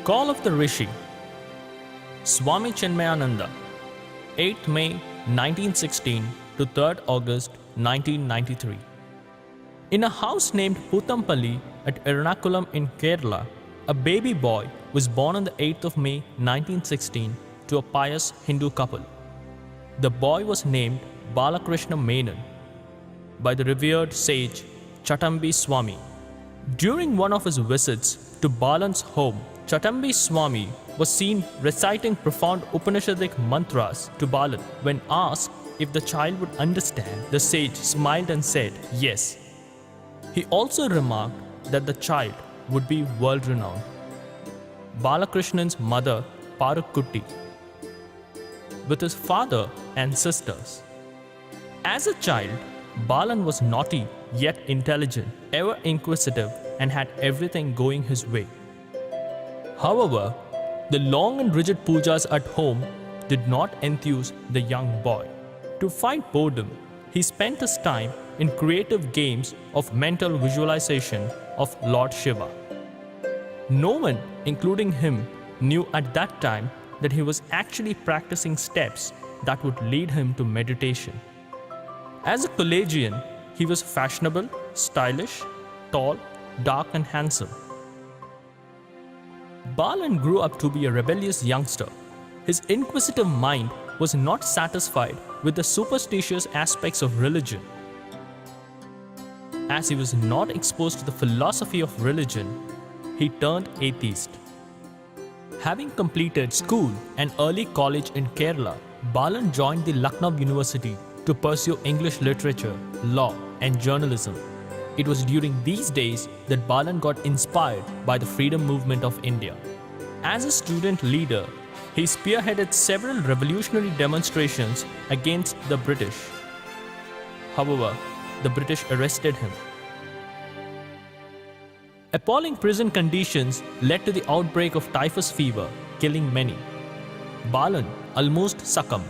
Call of the Rishi. Swami Chinmayananda, 8th May 1916 to 3rd August 1993. In a house named Puthampally at Ernakulam in Kerala, a baby boy was born on the 8th of May 1916 to a pious Hindu couple. The boy was named Balakrishna Menon by the revered sage Chatambi Swami. During one of his visits to Balan's home, Chatambi Swami was seen reciting profound Upanishadic mantras to Balan. When asked if the child would understand, the sage smiled and said, yes. He also remarked that the child would be world-renowned. Balakrishnan's mother, Parukkutti, with his father and sisters. As a child, Balan was naughty yet intelligent, ever inquisitive, and had everything going his way. However, the long and rigid pujas at home did not enthuse the young boy. To fight boredom, he spent his time in creative games of mental visualization of Lord Shiva. No one, including him, knew at that time that he was actually practicing steps that would lead him to meditation. As a collegian, he was fashionable, stylish, tall, dark and handsome. Balan grew up to be a rebellious youngster. His inquisitive mind was not satisfied with the superstitious aspects of religion. As he was not exposed to the philosophy of religion, he turned atheist. Having completed school and early college in Kerala, Balan joined the Lucknow University to pursue English literature, law, and journalism. It was during these days that Balan got inspired by the freedom movement of India. As a student leader, he spearheaded several revolutionary demonstrations against the British. However, the British arrested him. Appalling prison conditions led to the outbreak of typhus fever, killing many. Balan almost succumbed.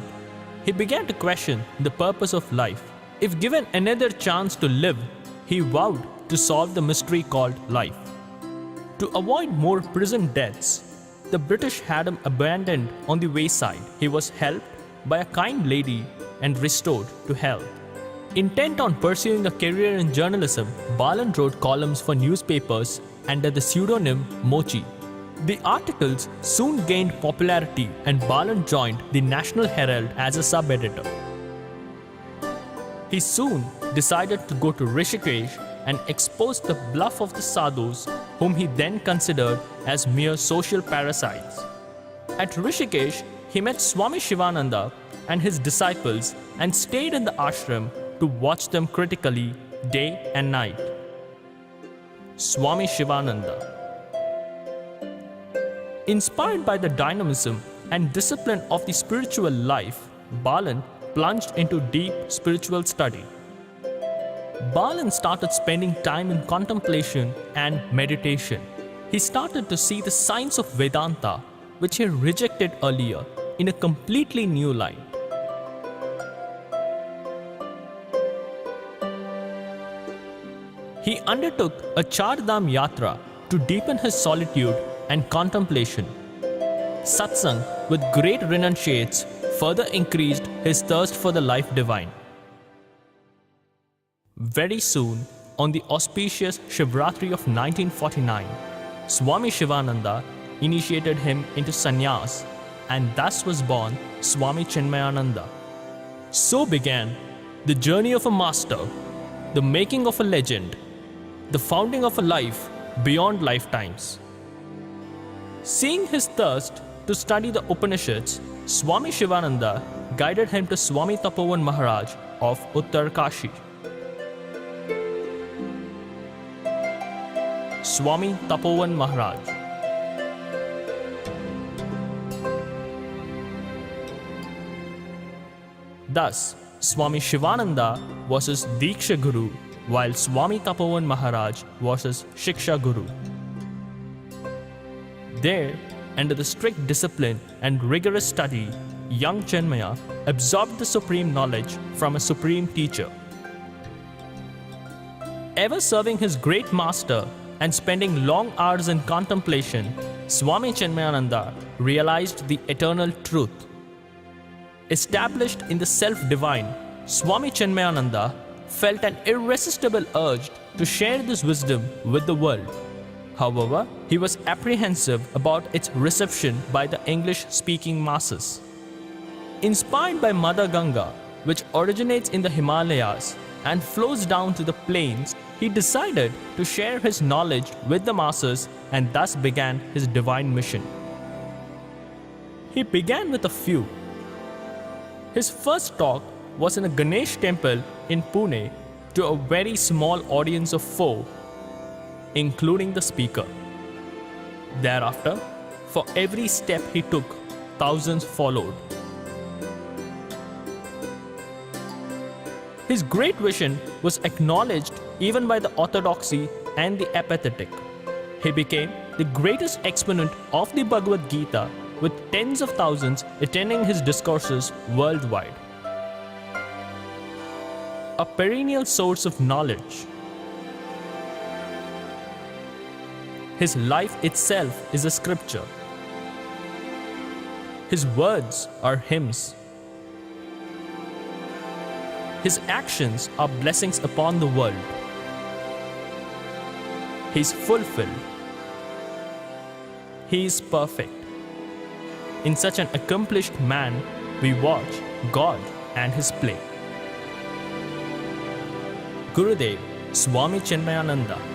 He began to question the purpose of life. If given another chance to live, he vowed to solve the mystery called life. To avoid more prison deaths, the British had him abandoned on the wayside. He was helped by a kind lady and restored to health. Intent on pursuing a career in journalism, Balan wrote columns for newspapers under the pseudonym Mochi. The articles soon gained popularity and Balan joined the National Herald as a sub-editor. He soon decided to go to Rishikesh and expose the bluff of the sadhus, whom he then considered as mere social parasites. At Rishikesh, he met Swami Shivananda and his disciples and stayed in the ashram to watch them critically day and night. Swami Shivananda. Inspired by the dynamism and discipline of the spiritual life, Balan plunged into deep spiritual study. Balan started spending time in contemplation and meditation. He started to see the science of Vedanta, which he rejected earlier, in a completely new light. He undertook a Char Dham Yatra to deepen his solitude and contemplation. Satsang with great renunciates further increased his thirst for the life divine. Very soon, on the auspicious Shivratri of 1949, Swami Shivananda initiated him into sannyas, and thus was born Swami Chinmayananda. So began the journey of a master, the making of a legend, the founding of a life beyond lifetimes. Seeing his thirst to study the Upanishads, Swami Shivananda guided him to Swami Tapovan Maharaj of Uttar Kashi. Swami Tapovan Maharaj. Thus, Swami Shivananda was his Diksha Guru, while Swami Tapovan Maharaj was his Shiksha Guru. There, under the strict discipline and rigorous study, young Chinmaya absorbed the supreme knowledge from a supreme teacher. Ever serving his great master and spending long hours in contemplation, Swami Chinmayananda realized the eternal truth. Established in the self-divine, Swami Chinmayananda felt an irresistible urge to share this wisdom with the world. However, he was apprehensive about its reception by the English-speaking masses. Inspired by Mother Ganga, which originates in the Himalayas and flows down to the plains, he decided to share his knowledge with the masses and thus began his divine mission. He began with a few. His first talk was in a Ganesh temple in Pune to a very small audience of 4, including the speaker. Thereafter, for every step he took, thousands followed. His great vision was acknowledged even by the orthodoxy and the apathetic. He became the greatest exponent of the Bhagavad Gita, with tens of thousands attending his discourses worldwide. A perennial source of knowledge. His life itself is a scripture. His words are hymns. His actions are blessings upon the world. He is fulfilled. He is perfect. In such an accomplished man, we watch God and His play. Gurudev Swami Chinmayananda.